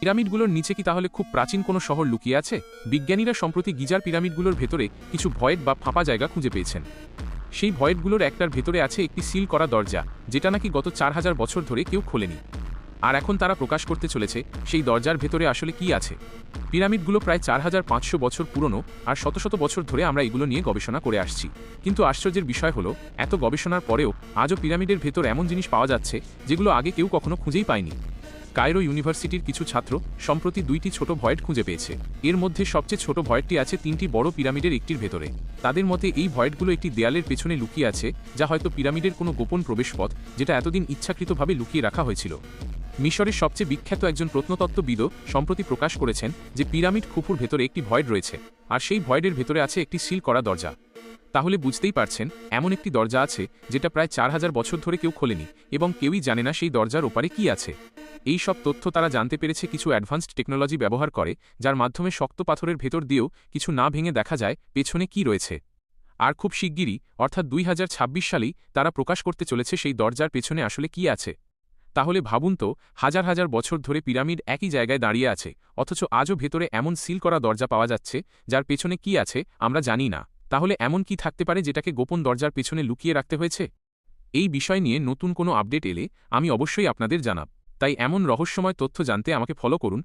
পিরামিডগুলোর নিচে কি তাহলে খুব প্রাচীন কোনো শহর লুকিয়ে আছে? বিজ্ঞানীরা সম্প্রতি গিজার পিরামিডগুলোর ভেতরে কিছু ভয়েড বা ফাঁপা জায়গা খুঁজে পেয়েছেন। সেই ভয়েডগুলোর একটার ভেতরে আছে একটি সিল করা দরজা, যেটা নাকি গত 4000 বছর ধরে কেউ খোলেনি। আর এখন তারা প্রকাশ করতে চলেছে সেই দরজার ভেতরে আসলে কি আছে। পিরামিডগুলো প্রায় 4500 বছর পুরনো, আর শত শত বছর ধরে আমরা এগুলো নিয়ে গবেষণা করে আসছি। কিন্তু আশ্চর্যের বিষয় হলো, এত গবেষণার পরেও আজও পিরামিডের ভেতর এমন জিনিস পাওয়া যাচ্ছে যেগুলো আগে কেউ কখনো খুঁজেই পায়নি। কায়রো ইউনিভার্সিটির কিছু ছাত্র সম্প্রতি 2টি ছোট ভয়েড খুঁজে পেয়েছে। এর মধ্যে সবচেয়ে ছোট ভয়েডটি আছে 3টি বড় পিরামিডের একটির ভেতরে। তাদের মতে এই ভয়েডগুলো একটি দেয়ালের পেছনে লুকিয়ে আছে, যা হয়তো পিরামিডের কোনো গোপন প্রবেশপথ, যেটা এতদিন ইচ্ছাকৃতভাবে লুকিয়ে রাখা হয়েছিল। মিশরের সবচেয়ে বিখ্যাত একজন প্রত্নতত্ত্ববিদও সম্প্রতি প্রকাশ করেছেন যে পিরামিড খুপুর ভেতরে একটি ভয়েড রয়েছে, আর সেই ভয়েডের ভেতরে আছে একটি সিল করা দরজা। তাহলে বুঝতেই পারছেন, এমন একটি দরজা আছে যেটা প্রায় 4000 বছর ধরে কেউ খোলেনি, এবং কেউই জানে না সেই দরজার ওপারে কি আছে। এই সব তথ্য তারা জানতে পেরেছে কিছু অ্যাডভান্সড টেকনোলজি ব্যবহার করে, যার মাধ্যমে শক্ত পাথরের ভেতর দিয়েও কিছু না ভেঙে দেখা যায় পেছনে কি রয়েছে। আর খুব শিগগিরই, অর্থাৎ 2026 সালেই তারা প্রকাশ করতে চলেছে সেই দরজার পেছনে আসলে কি আছে। তাহলে ভাবুন তো, হাজার হাজার বছর ধরে পিরামিড একই জায়গায় দাঁড়িয়ে আছে, অথচ আজও ভেতরে এমন সিল করা দরজা পাওয়া যাচ্ছে যার পেছনে কি আছে আমরা জানি না। তাহলে এমন কি থাকতে পারে যেটাকে গোপন দরজার পেছনে লুকিয়ে রাখতে হয়েছে? এই বিষয় নিয়ে নতুন কোনো আপডেট এলে আমি অবশ্যই আপনাদের জানাব। তাই এমন রহস্যময় তথ্য জানতে আমাকে ফলো করুন।